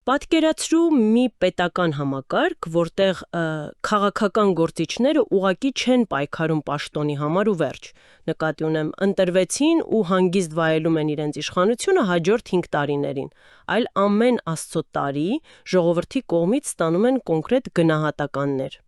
Պատկերացրու մի պետական համակարգ, որտեղ քաղաքական գործիչները ուղղակի չեն պայքարում պաշտոնի համար ու վերջ։ Նկատի ունեմ, ընտրվեցին ու հանգիստ վայելում են իրենց իշխանությունը հաջորդ 5 տարիներին, այլ ամեն աստծո տարի ժողովրդի կողմից ստանում են կոնկրետ գնահատականներ։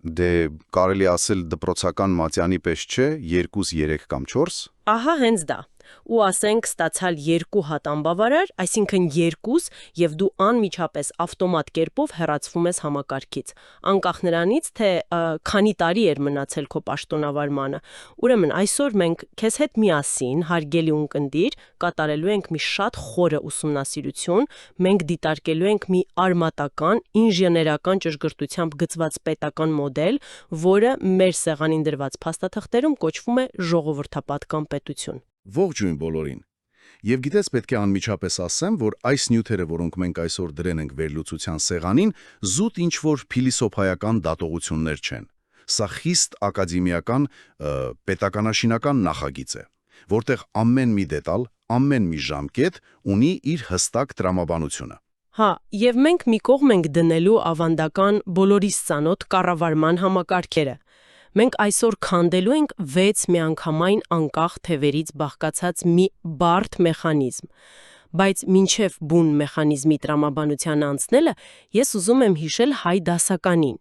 Դե կարելի ասել դպրոցական մատյանի պես չէ, 2, 3 կամ 4։ Ահա հենց դա։ Ու ասենք ստացալ 2 հատ անբավարար, այսինքն 2, եւ դու անմիջապես ավտոմատ կերպով հեռացվում ես համակարգից, անկախ նրանից, թե քանի տարի էր մնացել քո պաշտոնավարմանը։ Ուրեմն այսօր մենք քեզ հետ միասին, հարգելի ունկնդիր, կատարելու ենք մի շատ խորը ուսումնասիրություն, մենք դիտարկելու ենք մի արմատական, ինժեներական ճշգրտությամբ գծված պետական մոդել, որը մեր սեղանին դրված փաստաթղթերում կոչվում է ժողովրդապատկան պետություն։ Ողջույն բոլորին։ Եվ գիտես պետք է անմիջապես ասեմ, որ այս նյութերը, որոնք մենք այսօր դրեն ենք վերլուծության սեղանին, զուտ ինչ-որ փիլիսոփայական դատողություններ չեն։ Սա խիստ ակադեմիական, պետականաշինական նախագիծ է, որտեղ ամեն մի դետալ, ամեն մի ժամկետ ունի իր հստակ տրամաբանությունը։ Հա, եւ մենք մի կողմ ենք դնելու ավանդական բոլորիս ծանոթ կառավարման համակարգերը։ Մենք այսօր քանդելու ենք 6 միանգամայն անկախ թևերից բաղկացած մի բարդ մեխանիզմ, բայց մինչև բուն մեխանիզմի տրամաբանության անցնելը ես ուզում եմ հիշել հայ դասականին։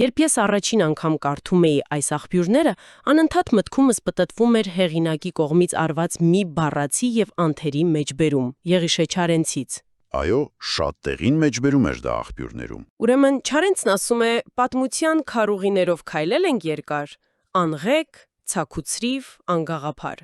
Երբ ես առաջին անգամ կարդում էի այս աղբյուրները, անընդհատ մտքումս պտտվում էր հեղինակի կողմից արված մի բառացի եւ անթերի մեջբերում՝ Եղիշե Չարենցից։ Այո, շատ տեղին մեջբերում էր դա աղբյուրներում։ Ուրեմն Չարենցն ասում է, պատմության քարուղիներով քայլել ենք երկար, անղեկ, ցաքուցրիվ, անգաղափար։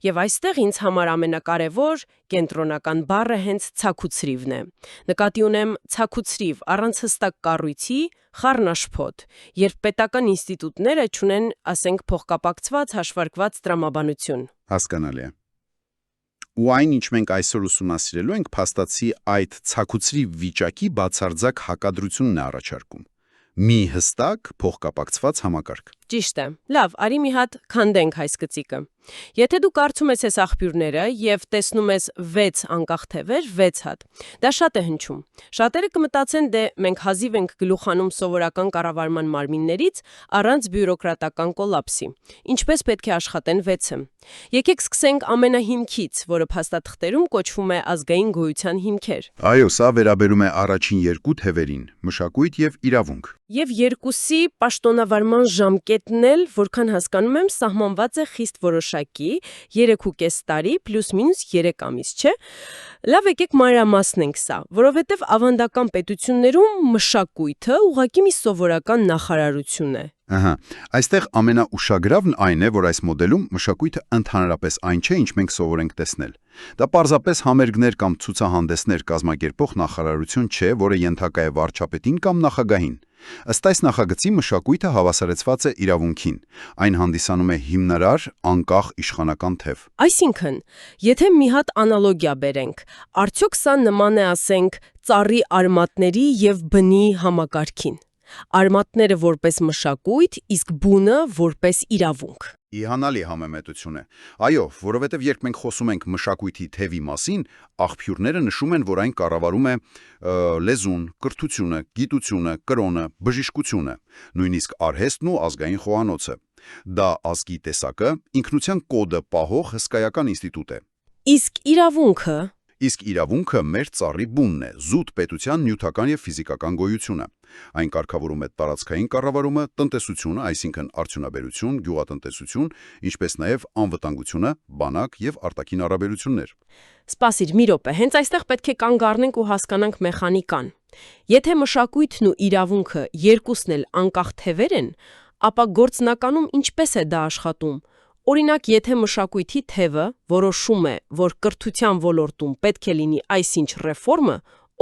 Եվ այստեղ ինձ համար ամենակարևոր կենտրոնական բառը հենց ցաքուցրիվն է։ Նկատի ունեմ ցաքուցրիվ առանց հստակ կառույցի, խառնաշփոթ, երբ պետական ինստիտուտները չունեն, ասենք, փոխկապակցված, հաշվարկված տրամաբանություն։ Հասկանալի է։ Ու այն, ինչ մենք այսօր ուսումնասիրելու ենք, փաստացի այդ ցաքուցրիվ վիճակի բացարձակ հակադրությունն է առաջարկում։ Մի հստակ, փոխկապակցված համակարգ։ Ճիշտ է։ Լավ, արի մի հատ քանդենք այս գծիկը։ Եթե դու կարդում ես այս աղբյուրները եւ տեսնում ես 6 անկախ թևեր, 6 հատ, դա շատ է հնչում։ Շատերը կմտածեն, դե մենք հազիվ ենք գլուխանում սովորական կառավարման մարմիններից առանց բյուրոկրատական կոլապսի։ Ինչպես պետք է աշխատեն 6-ը։ Եկեք սկսենք ամենահիմքից, որը փաստաթղթերում կոչվում է ազգային գոյության հիմքեր։ Այո, սա վերաբերում է առաջին 2 թևերին՝ մշակույթ եւ իրավունք։ Եվ 2-ի պաշտոնավարման ժամկետն էլ, որքան հասկանում եմ, սահմանված է խիստ որոշակի, 3.5 տարի +- 3 ամիս, չէ՞։ Լավ, եկեք մանրամասնենք սա, որովհետև ավանդական պետություններում մշակույթը ուղղակի մի սովորական նախարարություն է։ Ահա, այստեղ ամենաուշագրավն այն է, որ այս մոդելում մշակույթը ընդհանրապես այն չէ, ինչ մենք սովոր ենք տեսնել։ Դա պարզապես համերգներ կամ ցուցահանդեսներ կազմակերպող նախարարություն չէ, որը ենթակա է վարչապետին կամ նախագահին։ Ըստ այս նախագծի մշակույթը հավասարեցված է իրավունքին։ Այն հանդիսանում է հիմնարար, անկախ իշխանական թև։ Այսինքն, եթե մի հատ անալոգիա բերենք, արդյոք սա նման է, ասենք, ծառի արմատների եւ բնի համակարգին։ Արմատները որպես մշակույթ, իսկ բունը որպես իրավունք։ Իհանալի համեմետություն է։ Այո, որովհետև երբ մենք խոսում ենք մշակույթի թևի մասին, աղբյուրները նշում են, որ այն կառավարում է լեզուն, կրթությունը, գիտությունը, կրոնը, բժշկությունը, նույնիսկ արհեստն ու ազգային խոհանոցը։ Դա ազգի տեսակը, ինքնության կոդը պահող հսկայական ինստիտուտ է։ Իսկ իրավունքը մեր ծառի բունն է, զուտ պետության նյութական եւ ֆիզիկական գոյությունը։ Այն կարգավորում է տարածքային կառավարումը, տնտեսությունը, այսինքն արդյունաբերություն, գյուղատնտեսություն, ինչպես նաեւ անվտանգությունը, բանակ եւ արտաքին առավելություններ։ Սպասիր, մի րոպե, հենց այստեղ պետք է կանգ առնենք ու հասկանանք մեխանիկան։ Եթե մշակույթն ու իրավունքը երկուսն էլ անկախ թևեր են, ապա գործնականում ինչպես է դա աշխատում։ Օրինակ, եթե մշակույթի թևը որոշում է, որ կրթության ոլորտում պետք է լինի այսինչ ռեֆորմը,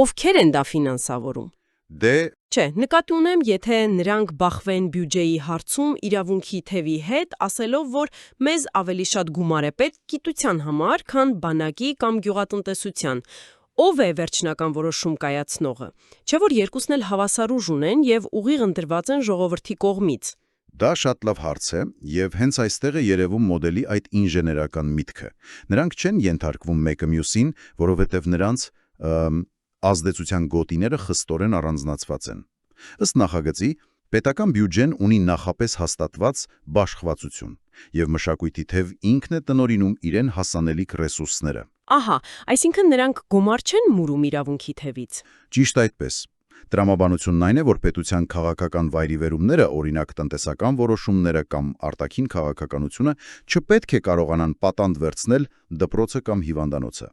ովքեր են դա ֆինանսավորում։ Չէ, նկատի ունեմ, եթե նրանք բախվեն բյուջեի հարցում իրավունքի թևի հետ, ասելով, որ մեզ ավելի շատ գումար է պետք գիտության համար, քան բանակի կամ գյուղատնտեսության, ով է վերջնական որոշում կայացնողը։ Չէ՞ որ երկուսն էլ հավասար ուժ ունեն եւ ուղիղ ընտրված են ժողովրդի կողմից։ Դա շատ լավ հարց է, եւ հենց այստեղ է երևում մոդելի այդ ինժեներական միտքը։ Նրանք չեն ենթարկվում մեկը մյուսին, որովհետեւ նրանց ազդեցության գոտիները խստորեն առանձնացված են։ Ըստ նախագծի, պետական բյուջեն ունի նախապես հաստատված բաշխվածություն, եւ մշակույթի թեւ ինքն է տնօրինում իրեն հասանելիք ռեսուրսները։ Ահա, այսինքն նրանք գումար չեն մուրում իրավունքի թևից։ Ճիշտ այդպես։ Տրամաբանությունն այն է, որ պետության քաղաքական վայրիվերումները, օրինակ տնտեսական որոշումները կամ արտաքին քաղաքականությունը, չպետք է կարողանան պատանդ վերցնել դպրոցը կամ հիվանդանոցը։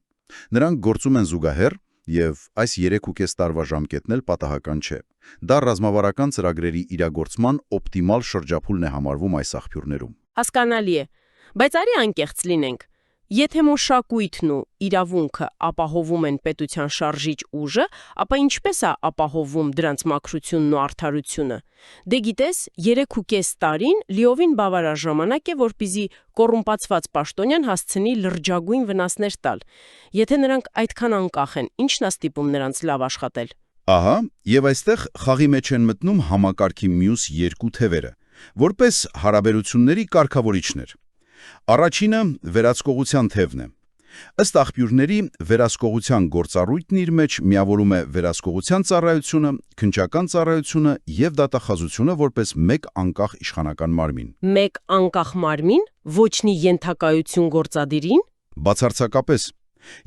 Նրանք գործում են զուգահեռ, եւ այս 3.5 տարվա ժամկետն էլ պատահական չէ։ Դա ռազմավարական ծրագրերի իրագործման օպտիմալ շրջափուլն է համարվում այս աղբյուրներում։ Հասկանալի է, բայց արի անկեղծ լինենք։ Եթե մշակույթն ու իրավունքը ապահովում են պետության շարժիչ ուժը, ապա ինչպես է ապահովում դրանց մաքրությունն ու արդարությունը։ Դե գիտես, 3.5 տարին լիովին բավարար ժամանակ է, որպեսզի կոռումպացված պաշտոնյան հասցնի լրջագույն վնասներ տալ։ Եթե նրանք այդքան անկախ են, ի՞նչն է ստիպում նրանց լավ աշխատել։ Ահա, եւ այստեղ խաղի մեջ են մտնում համակարգի մյուս երկու թևերը, որպես հարաբերությունների կարգավորիչներ։ Առաջինը վերահսկողության թևն է։ Ըստ աղբյուրների, վերահսկողության գործառույթն իր մեջ միավորում է վերահսկողության ծառայությունը, քննչական ծառայությունը եւ դատախազությունը որպես մեկ անկախ իշխանական մարմին։ Մեկ անկախ մարմին, ոչնի ենթակայություն գործադիրին։ Բացարձակապես։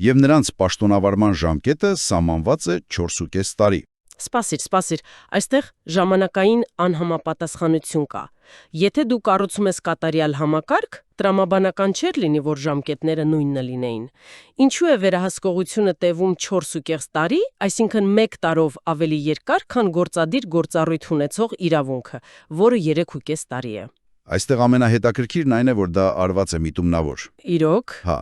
Եվ նրանց պաշտոնավարման ժամկետը սահմանված է 4.5 տարի։ Սպասիր, այստեղ ժամանակային անհամապատասխանություն կա։ Եթե դու կառուցում ես կատարյալ համակարգ, տրամաբանական չէր լինի, որ ժամկետները նույնն լինեին։ Ինչու է վերահսկողությունը տևում 4.5 տարի, այսինքն 1 տարով ավելի երկար, քան գործադիր գործառույթ ունեցող իրավունքը, որը 3.5 տարի է։ Այստեղ ամենահետաքրքիրն այն է, որ դա արված է միտումնավոր։ Իրոք։ Հա,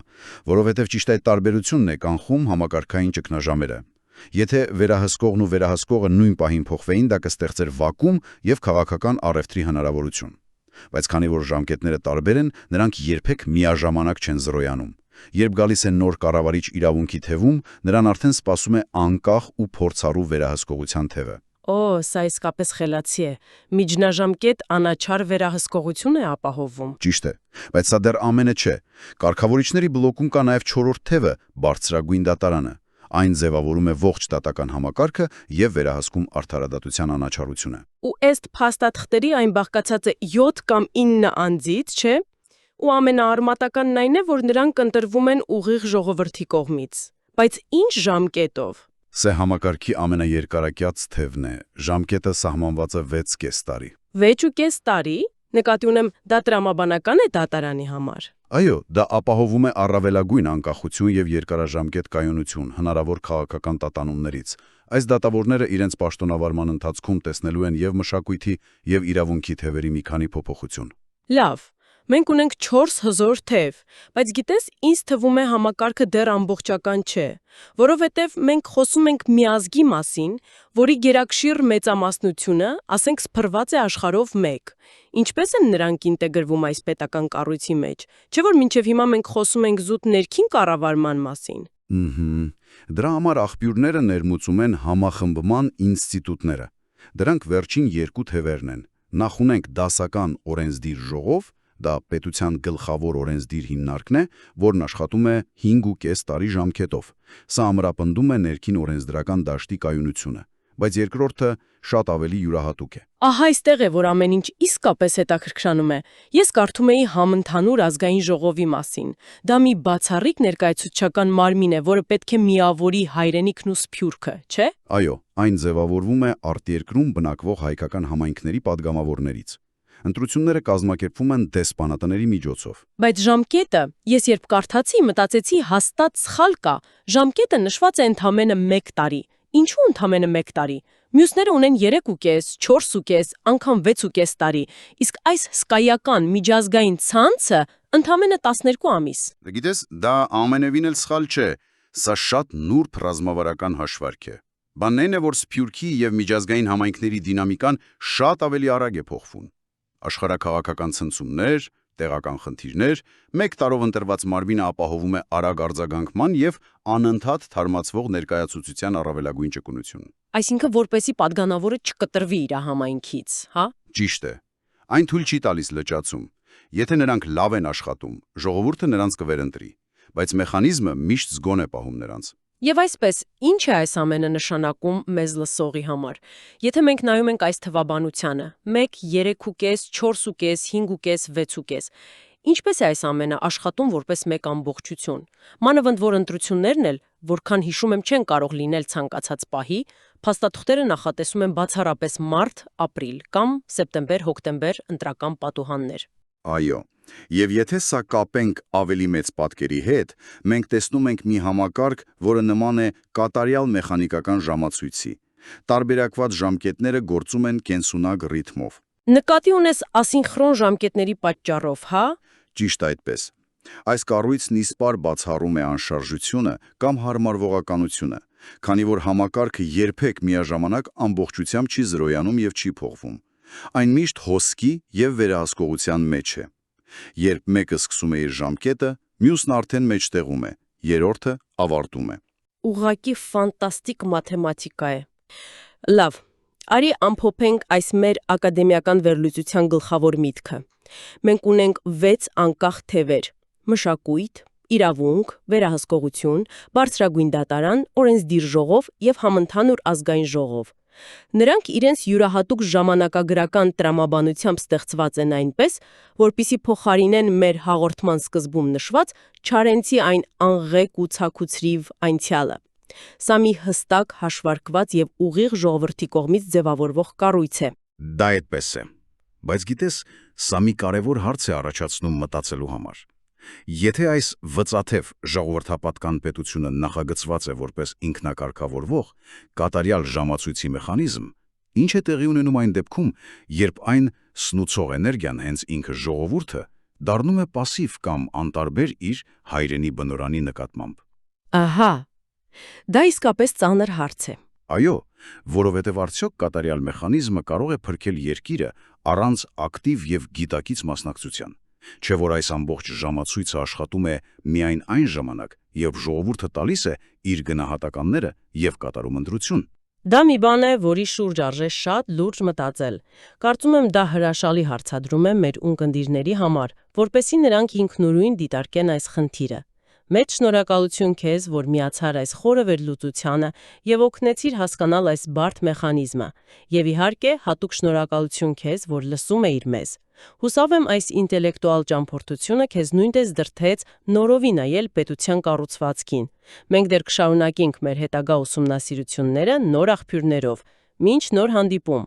որովհետև ճիշտ այդ տարբերությունն է կանխում համակարգային ճգնաժամերը։ Եթե վերահսկողն ու վերահսկողը նույն պահին փոխվեին, դա կստեղծեր վակուում եւ քաղաքական առևտրի հնարավորություն։ Բայց քանի որ ժամկետները տարբեր են, նրանք երբեք միաժամանակ չեն զրոյանում։ Երբ գալիս է նոր կառավարիչ իրավունքի թևում, նրան արդեն սպասում է անկախ ու փորձառու վերահսկողության թևը։ Սա իսկապես խելացի է։ Միջնաժամկետ անաչառ վերահսկողություն է ապահովում։ Ճիշտ է, բայց սա դեռ ամենը չէ։ Կարգավորիչների բլոկում կա նաև 4-րդ թևը՝ բարձրագույն դատարանը։ Այն ձևավորում է ողջ դատական համակարգը եւ վերահսկում արդարադատության անաչառությունը։ Ու ըստ փաստաթղթերի այն բաղկացած է 7 կամ 9 անձից, չէ՞։ Ու ամենաարմատականն այն է, որ նրանք ընտրվում են ուղիղ ժողովրդի կողմից։ Բայց ինչ ժամկետով։ Սա համակարգի ամենաերկարակյաց թևն է։ Ժամկետը սահմանված է 6.5 տարի։ 6.5 տարի։ Նկատի ունեմ, դա տրամաբանական է դատարանի համար։ Այո, դա ապահովում է առավելագույն անկախություն եւ երկարաժամկետ կայունություն հնարավոր քաղաքական տատանումներից։ Այս դատավորները իրենց պաշտոնավարման ընթացքում տեսնելու են եւ մշակույթի եւ իրավունքի թևերի մի քանի փոփոխություն։ Լավ, մենք ունենք 4 հզոր թև, բայց գիտես, ինձ թվում է համակարգը դեռ ամբողջական չէ, որովհետև մենք խոսում ենք մի ազգի մասին, որի գերակշիռ մեծամասնությունը, ասենք, սփռված է աշխարհով մեկ։ Ինչպես են նրանք ինտեգրվում այս պետական կառույցի մեջ, չէ՞ որ մինչև հիմա մենք խոսում ենք զուտ ներքին կառավարման մասին։ Դրա համար աղբյուրները ներմուծում են համախմբման ինստիտուտները։ Դրանք վերջին 2 թևերն են։ Նախ ունենք դասական օրենսդիր ժողով, դա պետության գլխավոր օրենսդիր հիմնարկն է, որն աշխատում է 5.5 տարի ժամկետով։ Սա ամրապնդում է ներքին օրենսդրական դաշտի կայունությունը, բայց երկրորդը շատ ավելի յուրահատուկ է։ Ահա այստեղ է, որ ամեն ինչ իսկապես հետաքրքրանում է։ Ես կարդում էի համընդհանուր ազգային ժողովի մասին։ Դա մի բացառիկ ներկայացուցչական մարմին է, որը պետք է միավորի հայրենիքն ու սփյուռքը, չէ՞։ Այո, այն ձևավորվում է արտերկրում բնակվող հայկական համայնքների падգամավորներից։ Ընտրությունները կազմակերպվում են դեսպանատների միջոցով։ Բայց ժամկետը, ես երբ կարդացի, մտածեցի հաստատ սխալ կա։ Ժամկետը նշված է ընդամենը 1 տարի։ Ինչու ընդամենը 1 տարի։ Մյուսները ունեն 3.5, 4.5, անգամ 6.5 տարի, իսկ այս հսկայական միջազգային ցանցը ընդամենը 12 ամիս։ Գիտես, դա ամենևին էլ սխալ չէ, սա շատ նուրբ ռազմավարական հաշվարկ է։ Բանն այն է, որ սփյուռքի եւ միջազգային համայնքների դինամիկան շատ ավելի արագ է փոխվում։ Աշխարհաքաղաքական ցնցումներ, տեղական խնդիրներ, 1 տարով ընտրված մարմինը ապահովում է արագ արձագանքման եւ անընդհատ թարմացվող ներկայացուցության առավելագույն ճկունություն։ Այսինքն, որպեսի падգանավորը չկտրվի իր համայնքից, հա։ Ճիշտ է։ Այն թույլ չի տալիս լճացում։ Եթե նրանք լավ են աշխատում, ժողովուրդը նրանց կվերընտրի, բայց մեխանիզմը միշտ զգոն է պահում նրանց։ Եվ այսպես, ինչ է այս ամենը նշանակում մեզ լսողի համար։ Եթե մենք նայում ենք այս թվաբանությանը՝ 1, 3.5, 4.5, 5.5, 6.5, ինչպես է այս ամենը աշխատում որպես մեկ ամբողջություն։ Մանավանդ որ ընտրություններն էլ, որքան հիշում եմ, չեն կարող լինել ցանկացած պահի, փաստաթղթերը նախատեսում են բացառապես մարտ-ապրիլ կամ սեպտեմբեր-հոկտեմբեր ընտրական պատուհաններ։ Այո, եւ եթե սա կապենք ավելի մեծ պատկերի հետ, մենք տեսնում ենք մի համակարգ, որը նման է կատարյալ մեխանիկական ժամացույցի։ Տարբերակված ժամկետները գործում են կենսունակ ռիթմով։ Նկատի ունես ասինխրոն ժամկետների պատճառով, հա։ Ճիշտ այդպես։ Այս կառույցն իսպար բացառում է անշարժությունը կամ հարմարվողականությունը, քանի որ համակարգը երբեք միաժամանակ ամբողջությամբ չի զրոյանում եւ չի փոխվում։ Այն միշտ հոսքի եւ վերահսկողության մեջ է։ Երբ մեկը սկսում է իր ժամկետը, մյուսն արդեն մեջտեղում է, երրորդը ավարտում է։ Ուղղակի ֆանտաստիկ մաթեմատիկա է։ Լավ, արի ամփոփենք այս մեր ակադեմիական վերլուծության գլխավոր միտքը։ Մենք ունենք 6 անկախ թևեր՝ մշակույթ, իրավունք, վերահսկողություն, բարձրագույն դատարան, օրենսդիր ժողով եւ համընդհանուր ազգային ժողով։ Նրանք իրենց յուրահատուկ ժամանակագրական տրամաբանությամբ ստեղծված են այնպես, որպիսի փոխարինեն մեր հաղորդման սկզբում նշված Չարենցի այն անղեկ ու ցաքուցրիվ անցյալը։ Սա մի հստակ, հաշվարկված եւ ուղիղ ժողովրդի կողմից ձևավորվող կառույց է։ Դա այդպես է։ Բայց գիտես, սա մի կարևոր հարց է առաջացնում մտածելու համար։ Եթե այս վծաթև ժողովրդապատկան պետությունը նախագծված է որպես ինքնակարգավորվող, կատարյալ ժամացույցի մեխանիզմ, ինչ է տեղի ունենում այն դեպքում, երբ այն սնուցող էներգիան հենց ինքը ժողովուրդը դառնում է պասիվ կամ անտարբեր իր հայրենի բնորանի նկատմամբ։ Ահա, դա իսկապես ծանր հարց է։ Այո, որովհետև արդյոք կատարյալ մեխանիզմը կարող է փրկել երկիրը առանց ակտիվ եւ գիտակից մասնակցության։ Չէ՞ որ այս ամբողջ ժամացույցը աշխատում է միայն այն ժամանակ, երբ ժողովուրդը տալիս է իր գնահատականները եւ կատարում ընտրություն։ Դա մի բան է, որի շուրջ արժե շատ լուրջ մտածել։ Կարծում եմ դա հրաշալի հարցադրում է մեր ունկնդիրների համար, որպեսզի նրանք ինքնուրույն դիտարկեն այս խնդիրը։ Մեծ շնորհակալություն քեզ, որ միացար այս խորը վերլուծությանը եւ օգնեցիր հասկանալ այս բարդ մեխանիզմը։ Եվ իհարկե, հատուկ շնորհակալություն քեզ, որ լսում էիր մեզ։ Հուսով եմ այս ինտելեկտուալ ճամփորդությունը քեզ նույնպես դրդեց նորովի նայել պետության կառուցվածքին։ Մենք դեռ կշարունակենք մեր հետագա ուսումնասիրությունները նոր աղբյուրներով։ Մինչ նոր հանդիպում։